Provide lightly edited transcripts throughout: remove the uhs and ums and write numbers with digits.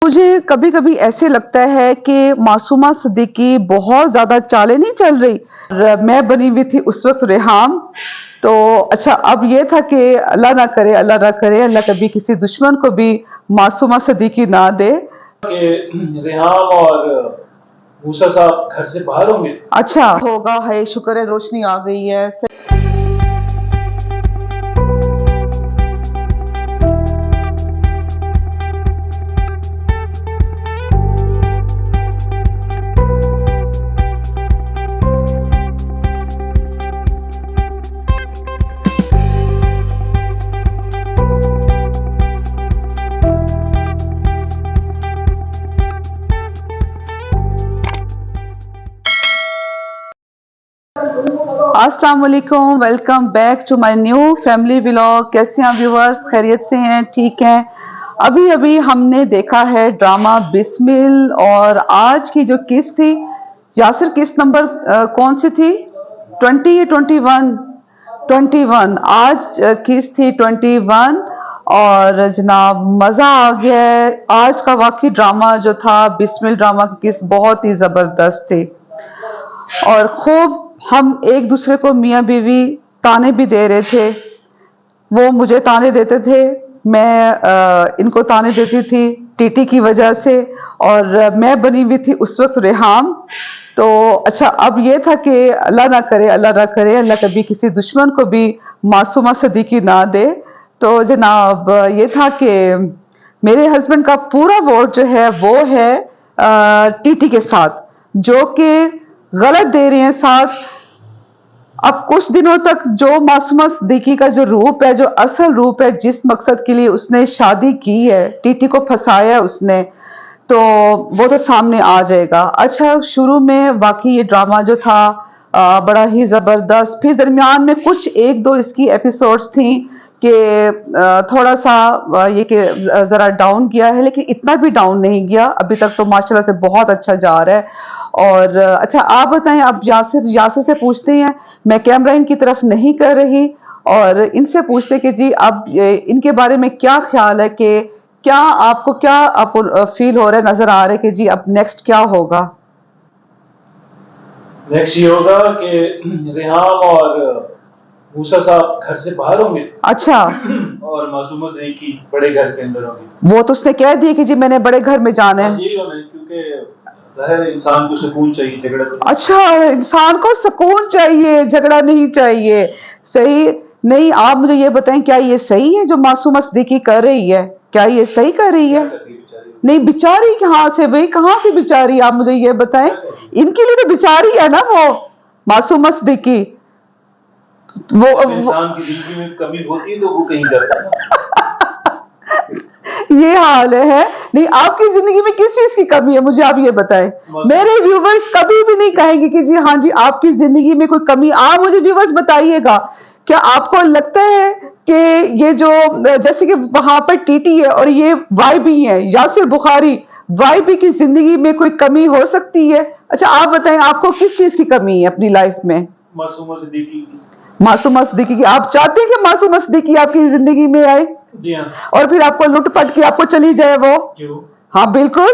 مجھے کبھی کبھی ایسے لگتا ہے کہ معصومہ صدیقی بہت زیادہ چالیں نہیں چل رہی، اور میں بنی ہوئی تھی اس وقت ریحام. تو اچھا اب یہ تھا کہ اللہ نہ کرے اللہ کبھی کسی دشمن کو بھی معصومہ صدیقی نہ دے کہ ریحام اور موسیٰ صاحب گھر سے باہر ہوں گے. اچھا ہوگا ہے، شکر ہے روشنی آ گئی ہے. السلام علیکم، welcome back to my new family vlog. کیسے ہیں ویورز؟ خیریت سے ہیں؟ ٹھیک ہیں؟ ابھی ہم نے دیکھا ہے ڈرامہ بسمل، اور آج کی جو قسط تھی، یاسر قسط نمبر کون سی تھی؟ 20 یا 21؟ 21. آج قسط تھی 21، اور جناب مزہ آ گیا ہے. آج کا واقعی ڈرامہ جو تھا بسمل ڈرامہ کی قسط بہت ہی زبردست تھی، اور خوب ہم ایک دوسرے کو میاں بیوی تانے بھی دے رہے تھے. وہ مجھے تانے دیتے تھے، میں ان کو تانے دیتی تھی ٹی ٹی کی وجہ سے، اور میں بنی ہوئی تھی اس وقت ریحام. تو اچھا اب یہ تھا کہ اللہ نہ کرے اللہ کبھی کسی دشمن کو بھی معصومہ صدیقی نہ دے. تو جناب یہ تھا کہ میرے ہسبینڈ کا پورا ووٹ جو ہے وہ ہے ٹی ٹی کے ساتھ، جو کہ غلط دے رہے ہیں ساتھ. اب کچھ دنوں تک جو معصومہ صدیقی کا جو روپ ہے، جو اصل روپ ہے، جس مقصد کے لیے اس نے شادی کی ہے، ٹی ٹی کو پھنسایا اس نے، تو وہ تو سامنے آ جائے گا. اچھا شروع میں واقعی یہ ڈرامہ جو تھا بڑا ہی زبردست، پھر درمیان میں کچھ ایک دو اس کی ایپیسوڈز تھیں کہ تھوڑا سا یہ کہ ذرا ڈاؤن گیا ہے، لیکن اتنا بھی ڈاؤن نہیں گیا. ابھی تک تو ماشاءاللہ سے بہت اچھا جا رہا ہے. اور اچھا آپ بتائیں، اب یاسر سے پوچھتے ہیں، میں کیمرہ ان کی طرف نہیں کر رہی، اور ان سے پوچھتے کہ جی اب ان کے بارے میں کیا خیال ہے، کہ کیا آپ کو فیل ہو رہا ہے، نظر آ رہا ہے کہ جی اب نیکسٹ کیا ہوگا؟ نیکسٹ یہ ہوگا کہ ریحام اور موسیٰ صاحب گھر سے باہر ہوں گے. اچھا، اور معصومہ صدیقی بڑے گھر کے اندر ہوں گی. وہ تو اس نے کہہ دیا کہ جی میں نے بڑے گھر میں جانا ہے. یہی ہونا ہے، کیونکہ ظاہر ہے انسان کو سکون چاہیے، جھگڑا تو. اچھا انسان کو سکون چاہیے، جھگڑا نہیں چاہیے. صحیح نہیں. آپ مجھے یہ بتائیں، کیا یہ صحیح ہے جو معصومہ صدیقی کر رہی ہے؟ کیا یہ صحیح کر رہی ہے؟ نہیں بیچاری کہاں سے بھائی، کہاں سے بیچاری؟ آپ مجھے یہ بتائیں. ان کے لیے تو بیچاری ہے نا وہ معصومہ صدیقی. وہ انسان کی زندگی میں کمی ہوتی ہے تو وہ کہیں کرتا ہے. یہ حال ہے. نہیں آپ کی زندگی میں کس چیز کی کمی ہے؟ مجھے آپ یہ بتائیں. میرے ویورز کبھی بھی نہیں کہیں گے کہ جی ہاں جی آپ کی زندگی میں کوئی کمی. آپ مجھے ویورز بتائیے گا، کیا آپ کو لگتا ہے کہ یہ جو جیسے کہ وہاں پر ٹی ٹی ہے اور یہ وائی بی ہے، یاسر بخاری، وائی بی کی زندگی میں کوئی کمی ہو سکتی ہے؟ اچھا آپ بتائیں، آپ کو کس چیز کی کمی ہے اپنی لائف میں؟ معصومہ صدیقی. معصومہ صدیقی کی. آپ چاہتے ہیں کہ معصومہ صدیقی آپ کی زندگی میں آئے؟ جی ہاں. اور پھر آپ کو لٹ پٹ کے آپ کو چلی جائے وہ؟ کیوں؟ ہاں بالکل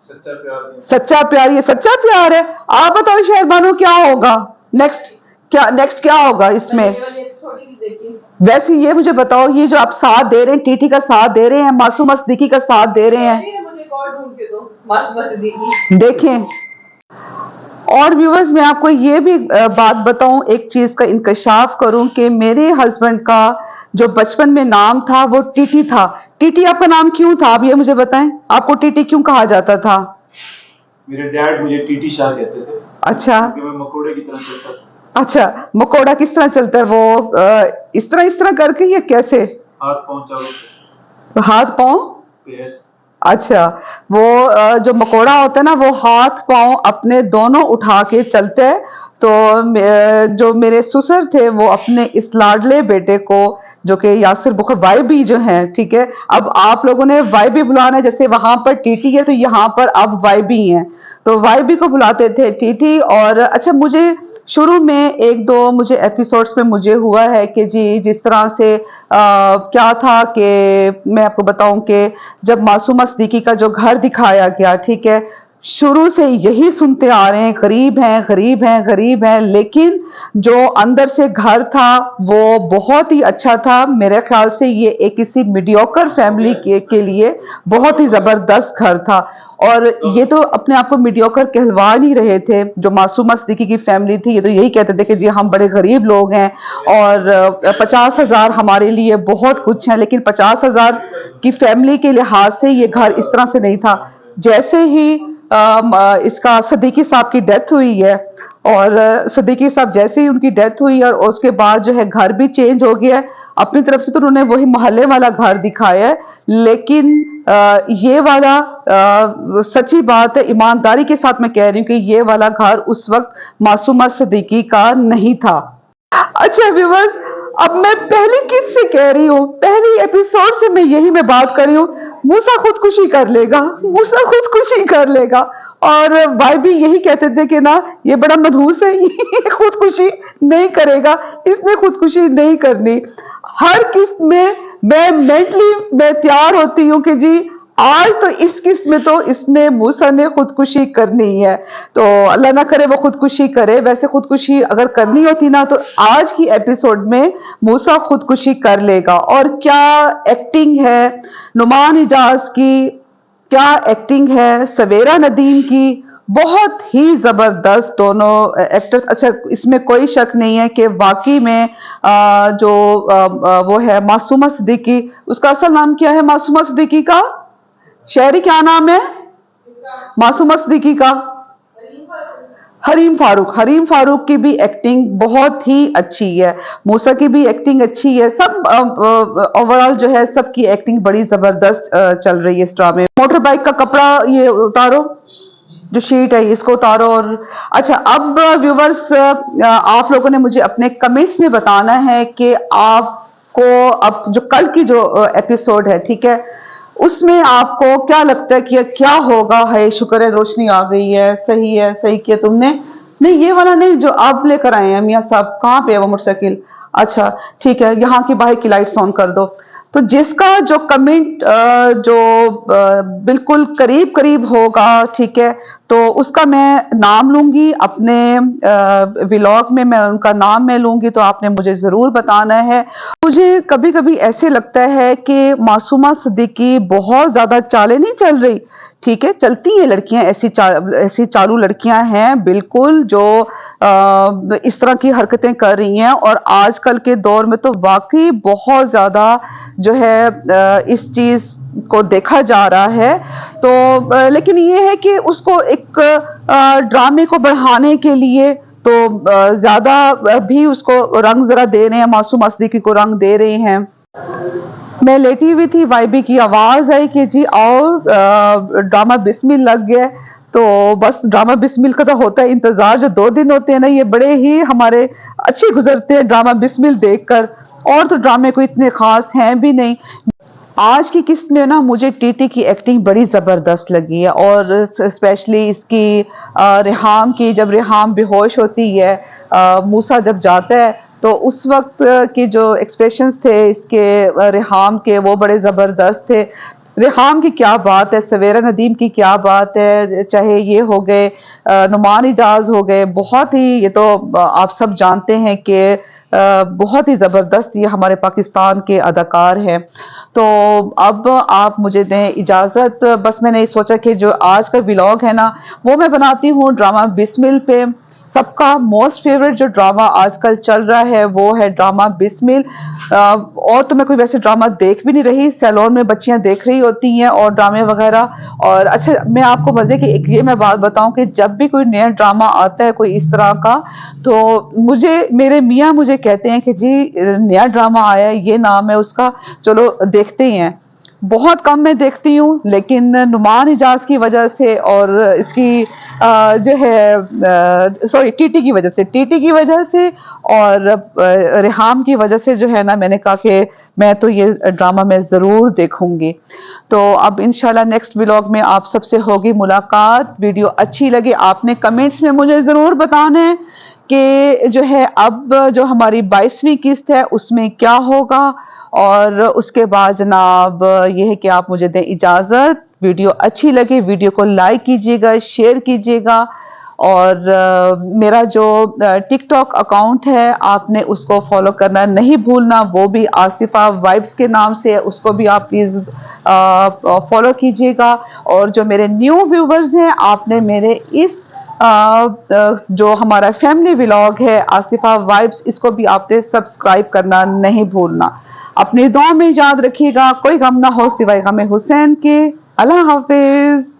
سچا پیار. سچا پیار، یہ سچا پیار ہے. آپ بتاؤ شہر بانو کیا ہوگا نیکسٹ کیا ہوگا اس میں؟ ویسے یہ مجھے بتاؤ، یہ جو آپ ساتھ دے رہے ہیں، ٹی ٹی کا ساتھ دے رہے ہیں، معصومہ صدیقی کا ساتھ دے رہے ہیں، دیکھیں. اور ویورز میں آپ کو یہ بھی بات بتاؤں، ایک چیز کا انکشاف کروں کہ میرے ہسبینڈ کا جو بچپن میں نام تھا وہ ٹی ٹی تھا. ٹی ٹی آپ کا نام کیوں تھا؟ آپ یہ مجھے بتائیں، آپ کو ٹی ٹی کیوں کہا جاتا تھا؟ میرے ڈیڈ مجھے ٹی ٹی شاہ کہتے تھے. اچھا میں مکوڑے کی طرح چلتا تھا. اچھا مکوڑا کس طرح چلتا ہے؟ وہ اس طرح کر کے یا کیسے؟ ہاتھ پاؤں چلو. ہاتھ پاؤں. اچھا وہ جو مکوڑا ہوتا ہے نا، وہ ہاتھ پاؤں اپنے دونوں اٹھا کے چلتے ہیں. تو جو میرے سسر تھے وہ اپنے اس لاڈلے بیٹے کو، جو کہ یاسر بخاری وائی بی جو ہیں، ٹھیک ہے، اب آپ لوگوں نے وائی بی بلانا ہے، جیسے وہاں پر ٹی ٹی ہے تو یہاں پر اب وائی بی ہیں، تو وائی بی کو بلاتے تھے ٹی ٹی. اور اچھا مجھے شروع میں ایک دو مجھے ایپیسوڈز میں مجھے ہوا ہے کہ جی جس طرح سے کیا تھا کہ میں آپ کو بتاؤں کہ جب معصومہ صدیقی کا جو گھر دکھایا گیا، ٹھیک ہے، شروع سے یہی سنتے آ رہے ہیں غریب ہیں غریب ہیں غریب ہیں، لیکن جو اندر سے گھر تھا وہ بہت ہی اچھا تھا. میرے خیال سے یہ ایک کسی میڈیوکر فیملی کے لیے بہت ہی زبردست گھر تھا. اور یہ تو اپنے آپ کو میڈیوکر کہلوا نہیں رہے تھے. جو معصومہ صدیقی کی فیملی تھی یہ تو یہی کہتے تھے کہ جی ہم بڑے غریب لوگ ہیں اور 50,000 ہمارے لیے بہت کچھ ہے، لیکن 50,000 کی فیملی کے لحاظ سے یہ گھر اس طرح سے نہیں تھا. جیسے ہی اس کا صدیقی صاحب کی ڈیتھ ہوئی ہے، اور صدیقی صاحب جیسے ہی ان کی ڈیتھ ہوئی اور اس کے بعد جو ہے گھر بھی چینج ہو گیا. اپنی طرف سے تو انہوں نے وہی محلے والا گھر دکھایا ہے، لیکن یہ والا سچی بات ہے، ایمانداری کے ساتھ میں کہہ رہی ہوں کہ یہ والا گھر اس وقت معصومہ صدیقی کا نہیں تھا. اچھا ویورز، اب میں پہلی کس سے کہہ رہی ہوں، پہلی ایپیسوڈ سے میں بات کر رہی ہوں. موسیٰ خودکشی کر لے گا، موسیٰ خودکشی کر لے گا. اور بھائی بھی یہی کہتے تھے کہ نا یہ بڑا منحوس ہے، یہ خودکشی نہیں کرے گا، اس نے خودکشی نہیں کرنی. ہر قسط میں مینٹلی میں تیار ہوتی ہوں کہ جی آج تو اس قسط میں تو اس نے موسیٰ نے خودکشی کرنی ہے. تو اللہ نہ کرے وہ خودکشی کرے. ویسے خودکشی اگر کرنی ہوتی نا تو آج کی ایپیسوڈ میں موسیٰ خودکشی کر لے گا. اور کیا ایکٹنگ ہے نعمان حجاز کی، کیا ایکٹنگ ہے سویرا ندیم کی، بہت ہی زبردست دونوں ایکٹرز. اچھا اس میں کوئی شک نہیں ہے کہ واقعی میں جو وہ ہے معصومہ صدیقی، اس کا اصل نام کیا ہے معصومہ صدیقی کا؟ شہری کیا نام ہے معصومہ صدیقی کا؟ حریم فاروق کی بھی ایکٹنگ بہت ہی اچھی ہے، موسیٰ کی بھی ایکٹنگ اچھی ہے. سب اوورال جو ہے سب کی ایکٹنگ بڑی زبردست چل رہی ہے اس ڈرامے. موٹر بائک کا کپڑا یہ اتارو، جو شیٹ ہے اس کو اتارو. اور اچھا اب ویورز آپ لوگوں نے مجھے اپنے کمنٹس میں بتانا ہے کہ آپ کو اب جو کل کی جو ایپیسوڈ ہے، ٹھیک ہے، اس میں آپ کو کیا لگتا ہے کہ کیا ہوگا؟ ہے شکر ہے روشنی آ گئی ہے، صحیح کیا تم نے. نہیں یہ والا نہیں جو آپ لے کر آئے ہیں میاں صاحب، کہاں پہ ہے وہ موٹر سائیکل؟ اچھا ٹھیک ہے، یہاں کی باہر کی لائٹس آن کر دو. تو جس کا جو کمنٹ جو بالکل قریب ہوگا، ٹھیک ہے، تو اس کا میں نام لوں گی اپنے ولاگ میں ان کا نام میں لوں گی. تو آپ نے مجھے ضرور بتانا ہے. مجھے کبھی کبھی ایسے لگتا ہے کہ معصومہ صدیقی بہت زیادہ چالیں نہیں چل رہی. ٹھیک ہے، چلتی ہیں لڑکیاں، ایسی چالو لڑکیاں ہیں بالکل جو اس طرح کی حرکتیں کر رہی ہیں. اور آج کل کے دور میں تو واقعی بہت زیادہ جو ہے اس چیز کو دیکھا جا رہا ہے. تو لیکن یہ ہے کہ اس کو ایک ڈرامے کو بڑھانے کے لیے تو زیادہ بھی اس کو رنگ ذرا دے رہے ہیں، معصومہ صدیقی کو رنگ دے رہے ہیں. میں لیٹی ہوئی تھی، وائی بی کی آواز آئی کہ جی آؤ ڈرامہ بسمل لگ گیا. تو بس ڈرامہ بسمل کا تو ہوتا ہے انتظار. جو 2 دن ہوتے ہیں نا یہ بڑے ہی ہمارے اچھے گزرتے ہیں ڈرامہ بسمل دیکھ کر. اور تو ڈرامے کوئی اتنے خاص ہیں بھی نہیں. آج کی قسط میں نا مجھے ٹی ٹی کی ایکٹنگ بڑی زبردست لگی ہے. اور اسپیشلی اس کی ریحام کی، جب ریحام بے ہوش ہوتی ہے، موسیٰ جب جاتا ہے تو اس وقت کے جو ایکسپریشنز تھے اس کے ریحام کے وہ بڑے زبردست تھے. ریحام کی کیا بات ہے، سویرا ندیم کی کیا بات ہے، چاہے یہ ہو گئے نعمان حجاز ہو گئے، بہت ہی یہ تو آپ سب جانتے ہیں کہ بہت ہی زبردست یہ ہمارے پاکستان کے اداکار ہیں. تو اب آپ مجھے دیں اجازت. بس میں نے سوچا کہ جو آج کا ولاگ ہے نا وہ میں بناتی ہوں ڈرامہ بسمل پہ. سب کا موسٹ فیوریٹ جو ڈرامہ آج کل چل رہا ہے وہ ہے ڈرامہ بسمل. اور تو میں کوئی ویسے ڈرامہ دیکھ بھی نہیں رہی، سیلون میں بچیاں دیکھ رہی ہوتی ہیں اور ڈرامے وغیرہ. اور اچھا میں آپ کو مزے کی ایک یہ میں بات بتاؤں کہ جب بھی کوئی نیا ڈرامہ آتا ہے کوئی اس طرح کا، تو میرے میاں مجھے کہتے ہیں کہ جی نیا ڈرامہ آیا ہے، یہ نام ہے اس کا، چلو دیکھتے ہی ہیں. بہت کم میں دیکھتی ہوں، لیکن نعمان حجاز کی وجہ سے اور اس کی جو ہے سوری ٹی ٹی کی وجہ سے اور ریحام کی وجہ سے جو ہے نا میں نے کہا کہ میں تو یہ ڈرامہ میں ضرور دیکھوں گی. تو اب انشاءاللہ نیکسٹ ولاگ میں آپ سب سے ہوگی ملاقات. ویڈیو اچھی لگے آپ نے کمنٹس میں مجھے ضرور بتانا ہے کہ جو ہے اب جو ہماری 22ویں قسط ہے اس میں کیا ہوگا، اور اس کے بعد جناب یہ ہے کہ آپ مجھے دیں اجازت. ویڈیو اچھی لگے ویڈیو کو لائک کیجیے گا، شیئر کیجیے گا، اور میرا جو ٹک ٹاک اکاؤنٹ ہے آپ نے اس کو فالو کرنا نہیں بھولنا، وہ بھی آصفہ وائبس کے نام سے ہے، اس کو بھی آپ پلیز فالو کیجیے گا. اور جو میرے نیو ویورز ہیں، آپ نے میرے اس جو ہمارا فیملی ولاگ ہے آصفہ وائبس، اس کو بھی آپ نے سبسکرائب کرنا نہیں بھولنا. اپنی دعا میں یاد رکھیے گا، کوئی غم نہ ہو سوائے غم حسین کے. اللہ حافظ.